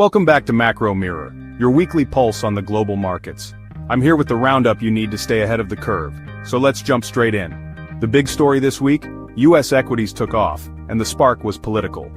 Welcome back to MacroMirror, your weekly pulse on the global markets. I'm here with the roundup you need to stay ahead of the curve, so let's jump straight in. The big story this week? U.S. equities took off, and the spark was political.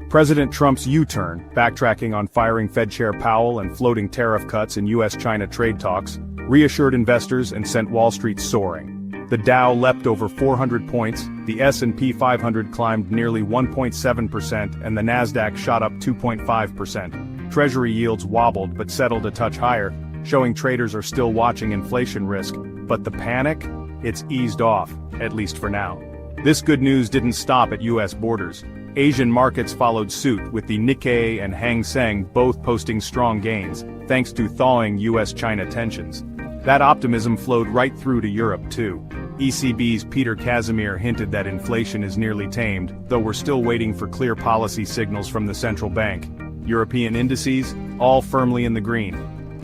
President Trump's U-turn, backtracking on firing Fed Chair Powell and floating tariff cuts in U.S.-China trade talks, reassured investors and sent Wall Street soaring. The Dow leapt over 400 points, the S&P 500 climbed nearly 1.7%, and the Nasdaq shot up 2.5%. Treasury yields wobbled but settled a touch higher, showing traders are still watching inflation risk. But the panic? It's eased off, at least for now. This good news didn't stop at U.S. borders. Asian markets followed suit, with the Nikkei and Hang Seng both posting strong gains, thanks to thawing U.S.-China tensions. That optimism flowed right through to Europe, too. ECB's Peter Casimir hinted that inflation is nearly tamed, though we're still waiting for clear policy signals from the central bank. European indices, all firmly in the green.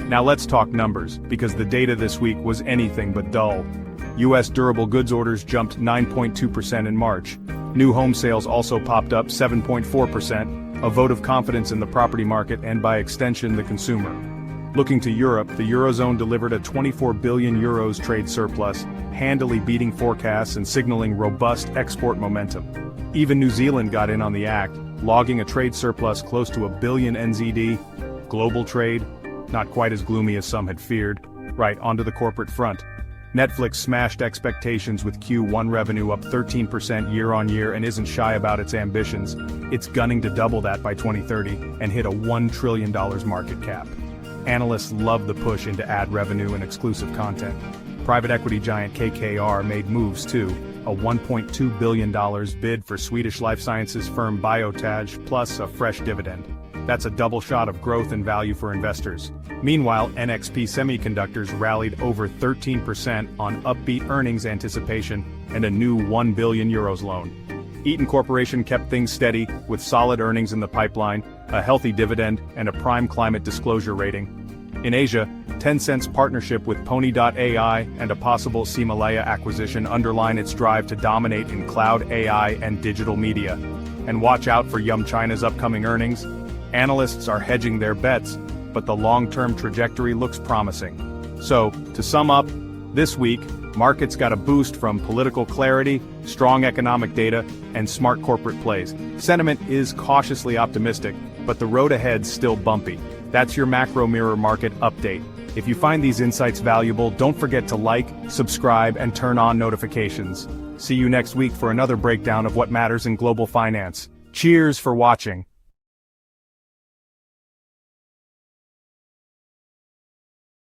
Now let's talk numbers, because the data this week was anything but dull. U.S. durable goods orders jumped 9.2% in March. New home sales also popped up 7.4%, a vote of confidence in the property market and by extension the consumer. Looking to Europe, the Eurozone delivered a 24 billion euros trade surplus, handily beating forecasts and signaling robust export momentum. Even New Zealand got in on the act, logging a trade surplus close to $1 billion NZD. Global trade? Not quite as gloomy as some had feared. Right, onto the corporate front. Netflix smashed expectations with Q1 revenue up 13% year-on-year and isn't shy about its ambitions. It's gunning to double that by 2030 and hit a $1 trillion market cap. Analysts love the push into ad revenue and exclusive content. Private equity giant KKR made moves too, a $1.2 billion bid for Swedish life sciences firm Biotage plus a fresh dividend. That's a double shot of growth and value for investors. Meanwhile, NXP Semiconductors rallied over 13% on upbeat earnings anticipation and a new €1 billion loan. Eaton Corporation kept things steady, with solid earnings in the pipeline, a healthy dividend, and a prime climate disclosure rating. In Asia, Tencent's partnership with Pony.ai and a possible Himalaya acquisition underline its drive to dominate in cloud AI and digital media. And watch out for Yum China's upcoming earnings. Analysts are hedging their bets, but the long-term trajectory looks promising. So, to sum up, this week, markets got a boost from political clarity, strong economic data, and smart corporate plays. Sentiment is cautiously optimistic, but the road ahead's still bumpy. That's your MacroMirror market update. If you find these insights valuable, don't forget to like, subscribe, and turn on notifications. See you next week for another breakdown of what matters in global finance. Cheers for watching.